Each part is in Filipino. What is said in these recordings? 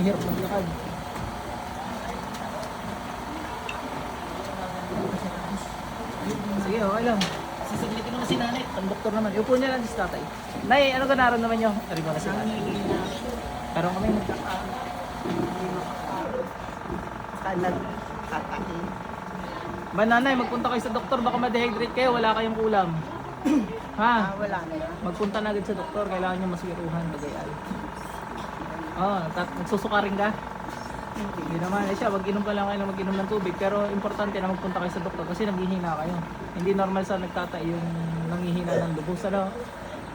hirap maglakad. Sige, okay lang. Sisiglitin naman si nanay. Ang doktor naman. Iupo niya lang si tatay. Nay, ano ka naman niyo? Ari mo na si nanay. Pero kami nagkakaroon. Kalag tatay. Ba nanay, magpunta kayo sa doktor. Baka ma-dehydrate kayo. Wala kayong ulam. Ha? Wala na. Magpunta na agad sa doktor. Kailangan niyo masiruhan. Bagay-ay. Nagsusukarin ka? Hindi naman. Eh siya, mag-inom ka lang kayo na mag-inom ng tubig. Pero importante na magpunta kayo sa doktor kasi nanghihina kayo. Hindi normal sa nagtatay yung nanghihina ng lubos. Ano?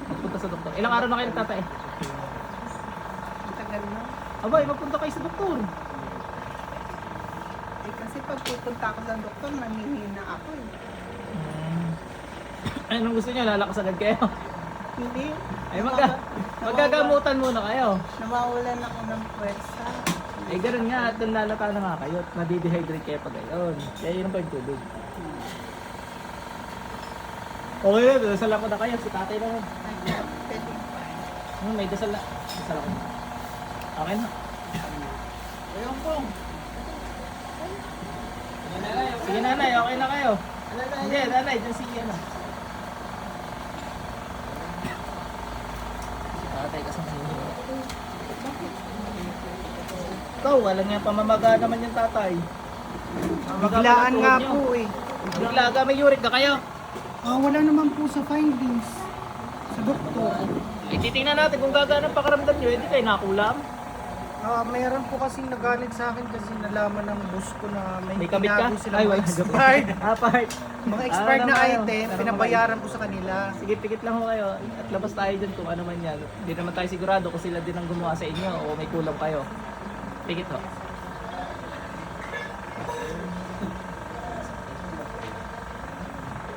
Magpunta sa doktor. Ilang araw na kayo nagtatay? Tagal na. Abay, magpunta kayo sa doktor. Eh kasi pag pupunta ako sa doktor, nanghihina ako eh. Anong gusto niyo? Lalakas agad kayo? Hindi. Ay, magagamutan muna kayo. Nawawalan ako ng pwersa. Ay, ganoon nga. At lalata na nga kayo. At nadidehydrate kayo pag gayon. Kaya yun ang pagtubig. Okay na, dasal ako na kayo. Si tatay naman. Pwede. May dasal na. Dasal ako. Okay na. Ayun po. Sige nanay, okay na kayo. Hindi, nanay, dyan si ano. Si tatay kasama niyo. Ikaw, walang nga pamamaga naman yung tatay. Biglaan nga po eh. Biglaga, may uric na kayo. Wala naman po sa findings. Sa doktor. Eh, titingnan natin kung gagana ang pakaramdam nyo, hindi kayo nakulam. Mayroon po kasing nagalit sa akin kasi nalaman ng boss ko na May kabit ka? tinago silang Ay, mga wala. expired. Apart. Mga expired na naman item, kayo. pinabayaran ko sa kanila. Sige, pikit lang ho kayo. At labas tayo dyan kung ano man yan. Hindi naman tayo sigurado kung sila din ang gumawa sa inyo o may kulang kayo. Pikit ho.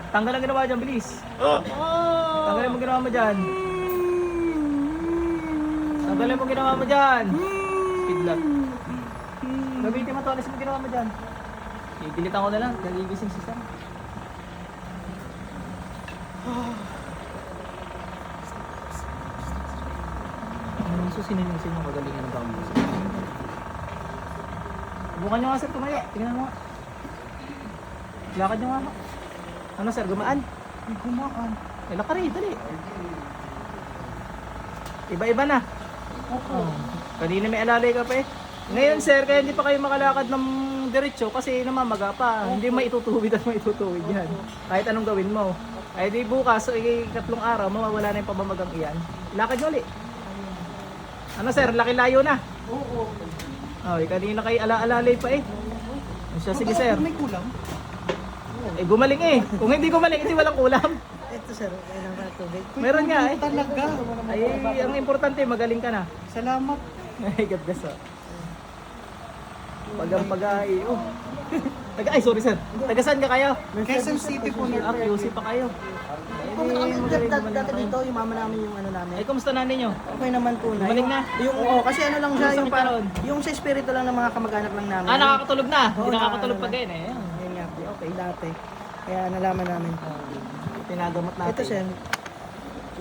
Tanggal ang ginawa dyan, bilis. Tanggalin mo ginawa mo dyan. Tanggalin mo ginawa mo dyan. Pidlat. Gamitin mo to, alis mo ginawa mo dyan. Igilitan ko na lang, nagigising si Sam. Ano susininisin yung kagalingan ng bawang musa? Subukan nyo nga sir, tumayo. Tingnan mo nga. Lakad nyo nga. Ano sir, gumaan? Gumaan. Eh, lakari, dali. Iba-iba na. Opo. Kanina may alalay ka pa eh. Ngayon sir, kaya hindi pa kayo makalakad ng diretso kasi namamaga pa. Hindi maitutuwid at maitutuwid yan. Kahit anong gawin mo. Ay di bukas, so ikatlong araw, mawawala na yung pamamagang iyan. Lakad nyo ulit. Ano sir, laki layo na. Oo. Oh, kanina kayo alalay pa eh. Siya, sige sir. May kulang? Eh gumaling eh. Kung hindi gumaling, hindi walang ulam. Ito sir, kailangan ka na tubig. Meron nga eh. Talaga. Ay, ang importante, magaling ka na. Salamat. Ay, gabdas oh. Pag-ay, oh. Ay, sorry sir. Taga saan ka kayo? Quezon City po na. QC pa kayo. Kung kami magaling naman dati kayo. dito, yung mama namin yung ano namin. Ay, kumusta nanay nyo? Okay naman po na. Gumaling na? Oo, kasi ano lang siya, Kumusta yung, nagkaroon? yung sa espiritu lang ng mga kamag-anak lang namin. Ah, nakakatulog na. Oo, Hindi nakakatulog pa nakakatulog. ganyan eh. Yun nga po, okay, dati. Kaya nalaman namin. Tinagamot natin. Ito siya,